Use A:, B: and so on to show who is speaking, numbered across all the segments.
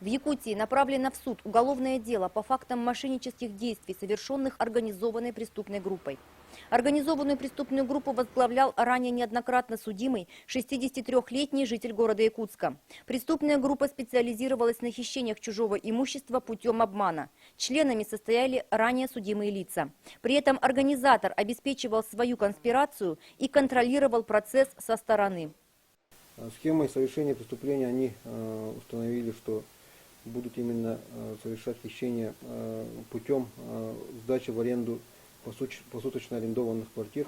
A: В Якутии направлено в суд уголовное дело по фактам мошеннических действий, совершенных организованной преступной группой. Организованную преступную группу возглавлял ранее неоднократно судимый 63-летний житель города Якутска. Преступная группа специализировалась на хищениях чужого имущества путем обмана. Членами состояли ранее судимые лица. При этом организатор обеспечивал свою конспирацию и контролировал процесс со стороны.
B: Схемой совершения преступления они установили, что будут именно совершать хищение путем сдачи в аренду посуточно арендованных квартир.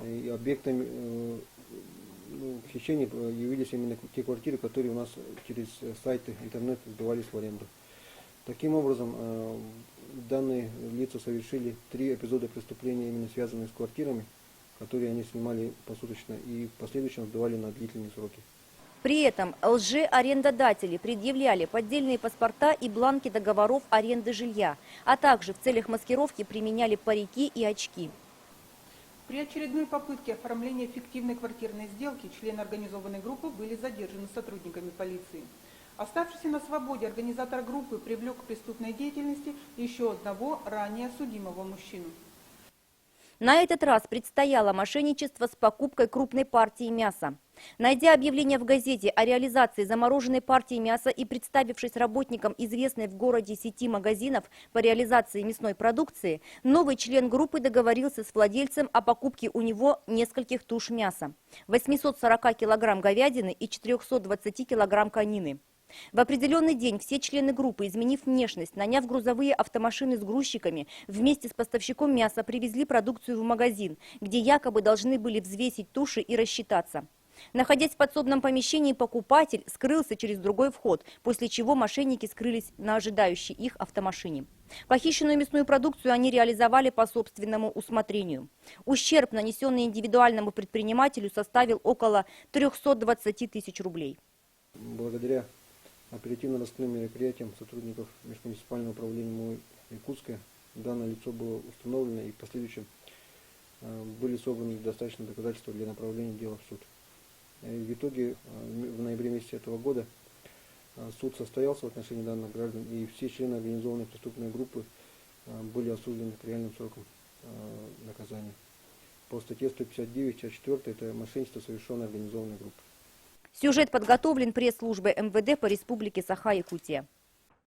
B: И объектами хищений явились именно те квартиры, которые у нас через сайты интернет сдавались в аренду. Таким образом, данные лица совершили 3 эпизода преступления, именно связанные с квартирами, которые они снимали посуточно и в последующем сдавали на длительные сроки.
A: При этом лжеарендодатели предъявляли поддельные паспорта и бланки договоров аренды жилья, а также в целях маскировки применяли парики и очки.
C: При очередной попытке оформления фиктивной квартирной сделки члены организованной группы были задержаны сотрудниками полиции. Оставшийся на свободе организатор группы привлек к преступной деятельности еще одного ранее судимого мужчину.
A: На этот раз предстояло мошенничество с покупкой крупной партии мяса. Найдя объявление в газете о реализации замороженной партии мяса и представившись работником известной в городе сети магазинов по реализации мясной продукции, новый член группы договорился с владельцем о покупке у него нескольких туш мяса, 840 килограмм говядины и 420 килограмм конины. В определенный день все члены группы, изменив внешность, наняв грузовые автомашины с грузчиками, вместе с поставщиком мяса привезли продукцию в магазин, где якобы должны были взвесить туши и рассчитаться. Находясь в подсобном помещении, покупатель скрылся через другой вход, после чего мошенники скрылись на ожидающей их автомашине. Похищенную мясную продукцию они реализовали по собственному усмотрению. Ущерб, нанесенный индивидуальному предпринимателю, составил около 320 тысяч рублей.
B: Благодаря оперативно-розыскным мероприятиям сотрудников межмуниципального управления МОИ Якутска данное лицо было установлено и в последующем были собраны достаточно доказательства для направления дела в суд. В итоге в ноябре месяце этого года суд состоялся в отношении данных граждан, и все члены организованной преступной группы были осуждены к реальным срокам наказания. По статье 159, часть 4, это мошенничество, совершенное организованной группой.
A: Сюжет подготовлен пресс-службой МВД по Республике Саха-Якутия.